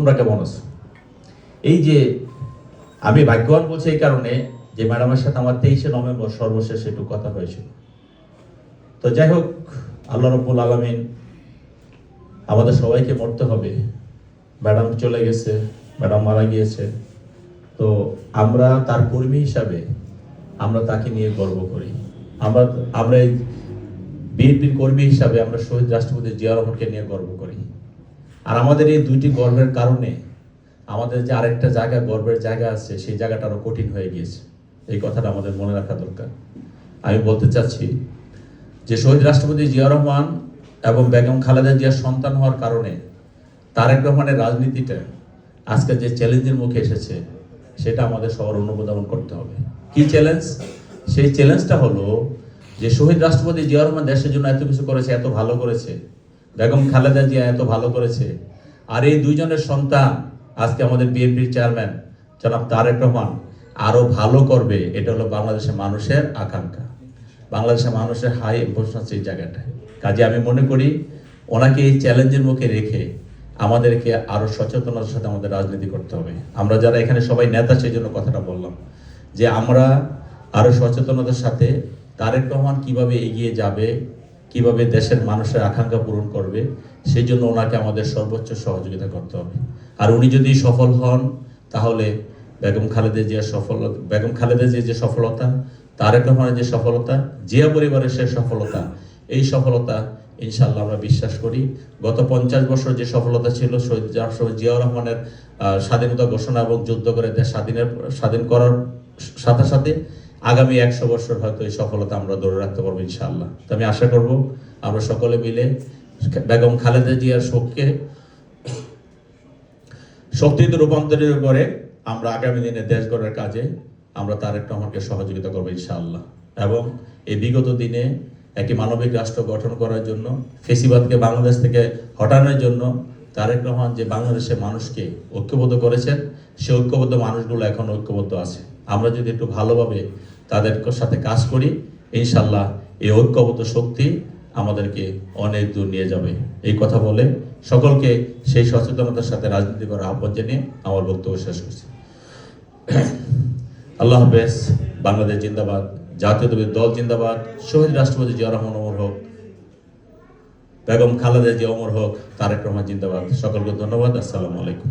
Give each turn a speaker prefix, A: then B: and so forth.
A: তোমরা কেমন আছো? এই যে আমি ভাগ্যবান বলছি এই কারণে যে ম্যাডামের সাথে আমার 23শে নভেম্বর সর্বশেষ একটু কথা হয়েছিল। তো যাই হোক, আল্লাহ রাব্বুল আলামিন আমাদের সবাইকে মরতে হবে। ম্যাডাম চলে গেছে, ম্যাডাম মারা গিয়েছে। তো আমরা তার কর্মী হিসাবে আমরা তাকে নিয়ে গর্ব করি। আমরা আমরা এই বিএনপির কর্মী হিসাবে আমরা শহীদ রাষ্ট্রপতি জিয়া রহমানকে নিয়ে গর্ব করি। আর আমাদের এই দুইটি গর্বের কারণে আমাদের যে আরেকটা জায়গা, গর্বের জায়গা আছে, সেই জায়গাটা আরো কঠিন হয়ে গিয়েছে। এই কথাটা আমাদের মনে রাখা দরকার। আমি বলতে চাচ্ছি যে শহীদ রাষ্ট্রপতি জিয়া রহমান এবং বেগম খালেদা জিয়ার সন্তান হওয়ার কারণে তারেক রহমানের রাজনীতিটা আজকে যে চ্যালেঞ্জের মুখে এসেছে, সেটা আমাদের সবার অনুধাবন করতে হবে। কি চ্যালেঞ্জ? সেই চ্যালেঞ্জটা হলো যে শহীদ রাষ্ট্রপতি জিয়া রহমান দেশের জন্য এত কিছু করেছে, এত ভালো করেছে, বেগম খালেদা জিয়া এত ভালো করেছে, আর এই দুইজনের সন্তান আজকে আমাদের বিএনপির চেয়ারম্যান জনাব তারেক রহমান আরো ভালো করবে। এটা হলো বাংলাদেশের মানুষের আকাঙ্ক্ষা, বাংলাদেশের মানুষের হাই ইম্পোর্টেন্স এই জায়গাটায়। কাজে আমি মনে করি ওনাকে এই চ্যালেঞ্জের মুখে রেখে আমাদেরকে আরো সচেতনতার সাথে আমাদের রাজনীতি করতে হবে। আমরা যারা এখানে সবাই নেতা, সেই জন্য কথাটা বললাম যে আমরা আরো সচেতনতার সাথে তারেক রহমান কিভাবে এগিয়ে যাবে, কিভাবে দেশের মানুষের আকাঙ্ক্ষা পূরণ করবে, সেই জন্য ওনাকে আমাদের সর্বোচ্চ সহযোগিতা করতে হবে। আর উনি যদি সফল হন, তাহলে বেগম খালেদা জিয়ার যে সফলতা, তারেক রহমানের যে সফলতা, জিয়া পরিবারের সে সফলতা, এই সফলতা ইনশাআল্লাহ আমরা বিশ্বাস করি গত 50 বছর যে সফলতা ছিল শহীদ জিয়া রহমানের স্বাধীনতা ঘোষণা এবং যুদ্ধ করে দেশ স্বাধীন করার সাথে সাথে আগামী 100 বছর হয়তো এই সফলতা আমরা ধরে রাখতে পারবো ইনশাআল্লাহ। তো আমি আশা করব আমরা সকলে মিলে বেগম খালেদা জিয়ার শক্তিতে রূপান্তরিত করে আমরা আগামী দিনে দেশ গড়ার কাজে আমরা তারেক রহমানকে সহযোগিতা করবো ইনশাআল্লাহ। এবং এই বিগত দিনে একটি মানবিক রাষ্ট্র গঠন করার জন্য, ফেসিবাদকে বাংলাদেশ থেকে হটানোর জন্য তারেক রহমান যে বাংলাদেশের মানুষকে ঐক্যবদ্ধ করেছেন, সে ঐক্যবদ্ধ মানুষগুলো এখন ঐক্যবদ্ধ আছে। আমরা যদি একটু ভালোভাবে তাদের সাথে কাজ করি, ইনশাআল্লাহ এই ঐক্যবদ্ধ শক্তি আমাদেরকে অনেক দূর নিয়ে যাবে। এই কথা বলে সকলকে সেই সচেতনতার সাথে রাজনীতি করার আহ্বান জানিয়ে আমার বক্তব্য শেষ করছি। আল্লাহ হাফেজ। বাংলাদেশ জিন্দাবাদ, জাতীয়তাবাদী দল জিন্দাবাদ, শহীদ রাষ্ট্রপতি জিয়া রহমান অমর হোক, বেগম খালেদা জিয়া অমর হোক, তারেক রহমান জিন্দাবাদ। সকলকে ধন্যবাদ। আসসালামু আলাইকুম।